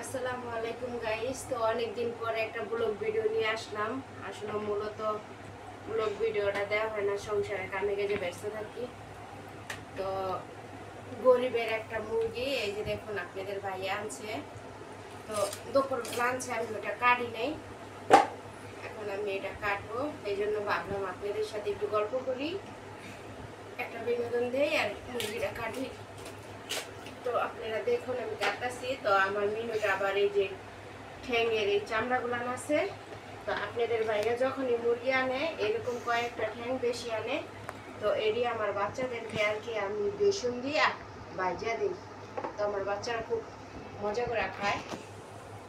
আসসালামু আলাইকুম গাইস। তো অনেকদিন পরে একটা ব্লগ ভিডিও নিয়ে আসলাম। আসলে মূলত ব্লগ ভিডিওটা দেওয়া হয় না, সংসারে কামে কাজে ব্যস্ত থাকি। তো গরিবের একটা মুরগি, এই যে দেখুন আপনাদের ভাইয়া আনছে। তো দুপুর লাঞ্চে আমি ওটা কাটি নেই, এখন আমি এটা কাটবো। এই জন্য ভাবলাম আপনাদের সাথে একটু গল্প করি, একটা বিনোদন দেই আর মুরগিটা কাটি। তো আপনারা দেখুন আমি কাটতেছি। তো আমার মিনুটা আবার এই যে ঠ্যাঙের এই চামড়াগুলো আছে। তো আপনাদের বাইরে যখনই মুরগি আনে এরকম কয়েকটা ঠ্যাং বেশি আনে, তো এরই আমার বাচ্চাদেরকে আর কি আমি বেসন দিয়া ভাজা দিই। তো আমার বাচ্চারা খুব মজা করে খায়।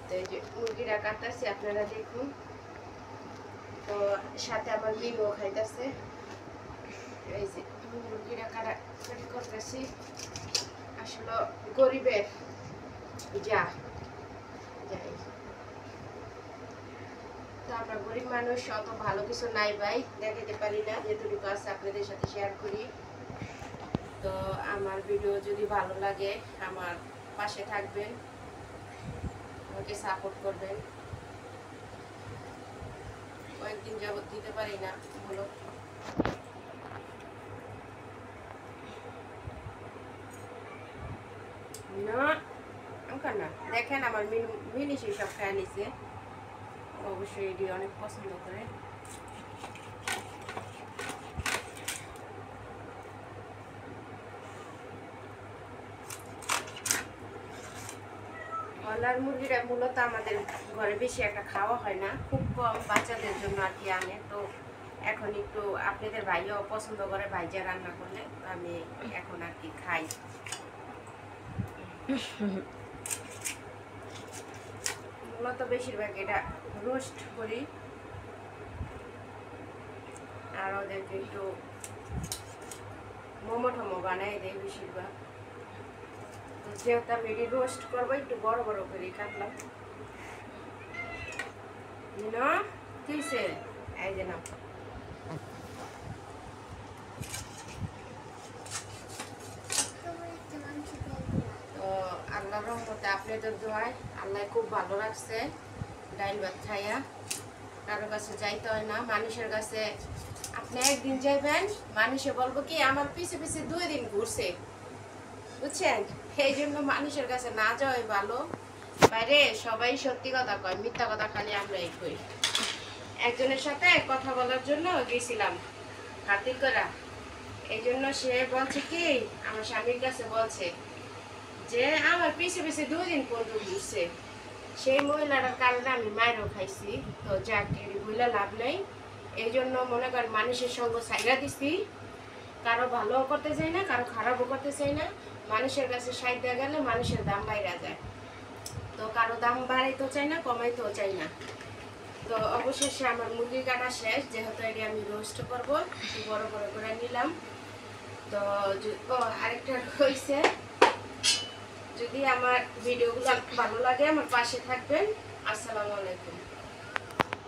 তো এই যে মুরগিটা কাটতেছি, আপনারা দেখুন। তো সাথে আমার মিনুও খাইতেছে। এই যে মুরগিটা কাটাকাটি করতেছি। আসলে গরিবের যা যাই, তো আমরা গরিব মানুষ, অত ভালো কিছু নাই ভাই, দেখাতে পারি না, যেটুকু আছে আপনাদের সাথে শেয়ার করি। তো আমার ভিডিও যদি ভালো লাগে আমার পাশে থাকবেন, আমাকে সাপোর্ট করবেন। কয়েকদিন যাবত দিতে পারি না ভালো। না না, দেখেন আমার মিনি সেই সব খেয়ে নিছে। অবশ্যই এটি অনেক পছন্দ করে। ব্রয়লার মুরগিটা মূলত আমাদের ঘরে বেশি একটা খাওয়া হয় না, খুব কম, বাচ্চাদের জন্য আর কি আনে। তো এখন একটু আপনাদের ভাইও পছন্দ করে ভাইজা রান্না করলে, তো আমি এখন আর কি খাই। মূলত বেশিরভাগ এটা রোস্ট করি, আর ওদেরকে একটু মোমো টোমো বানাই দেয় বেশিরভাগ। তো যেহেতু আমি এটি রোস্ট করবো, একটু বড় বড় করে কাটলাম। না কিসে এই যে না, তো আল্লাহর রহমতে আপনাদের দোয়ায় আল্লাহ খুব ভালো রাখছে। ডাইল ভাত খাইয়া কারো কাছে যাইতে হয় না, মানুষের কাছে আপনি একদিন যাইবেন, মানুষে বলবো কি আমার পিছে পিছে 2 দিন ঘুরছে, বুঝছেন? এই জন্য মানুষের কাছে না যাওয়াই ভালো। বাইরে সবাই সত্যি কথা কয়, মিথ্যা কথা খালি আমরা এই কই। একজনের সাথে কথা বলার জন্য গেছিলাম হাতিকরা, এই জন্য সে বলছে কি, আমার স্বামীর কাছে বলছে যে আমার পিছে পিছে 2 দিন পর্যন্ত ঘুরছে। সেই মহিলাটার কারণে আমি মায়েরও খাইছি। তো যাক, বইলা লাভ নেই। এই জন্য মনে করেন মানুষের সঙ্গ ছাইরা দিছি, কারো ভালোও করতে চাই না, কারো খারাপও করতে চাই না। মানুষের কাছে সাইডে গেলে মানুষের দাম বাইরা যায়, তো কারো দাম বাড়াইতেও চাই না, কমাইতেও চাই না। তো অবশেষে আমার মুরগি কাটা শেষ, যেহেতু এটি আমি রোস্ট করবো, একটু বড় বড় করে নিলাম। তো আরেকটা হয়েছে, যদি আমার ভিডিওগুলো ভালো লাগে আমার পাশে থাকবেন। আসসালামু আলাইকুম।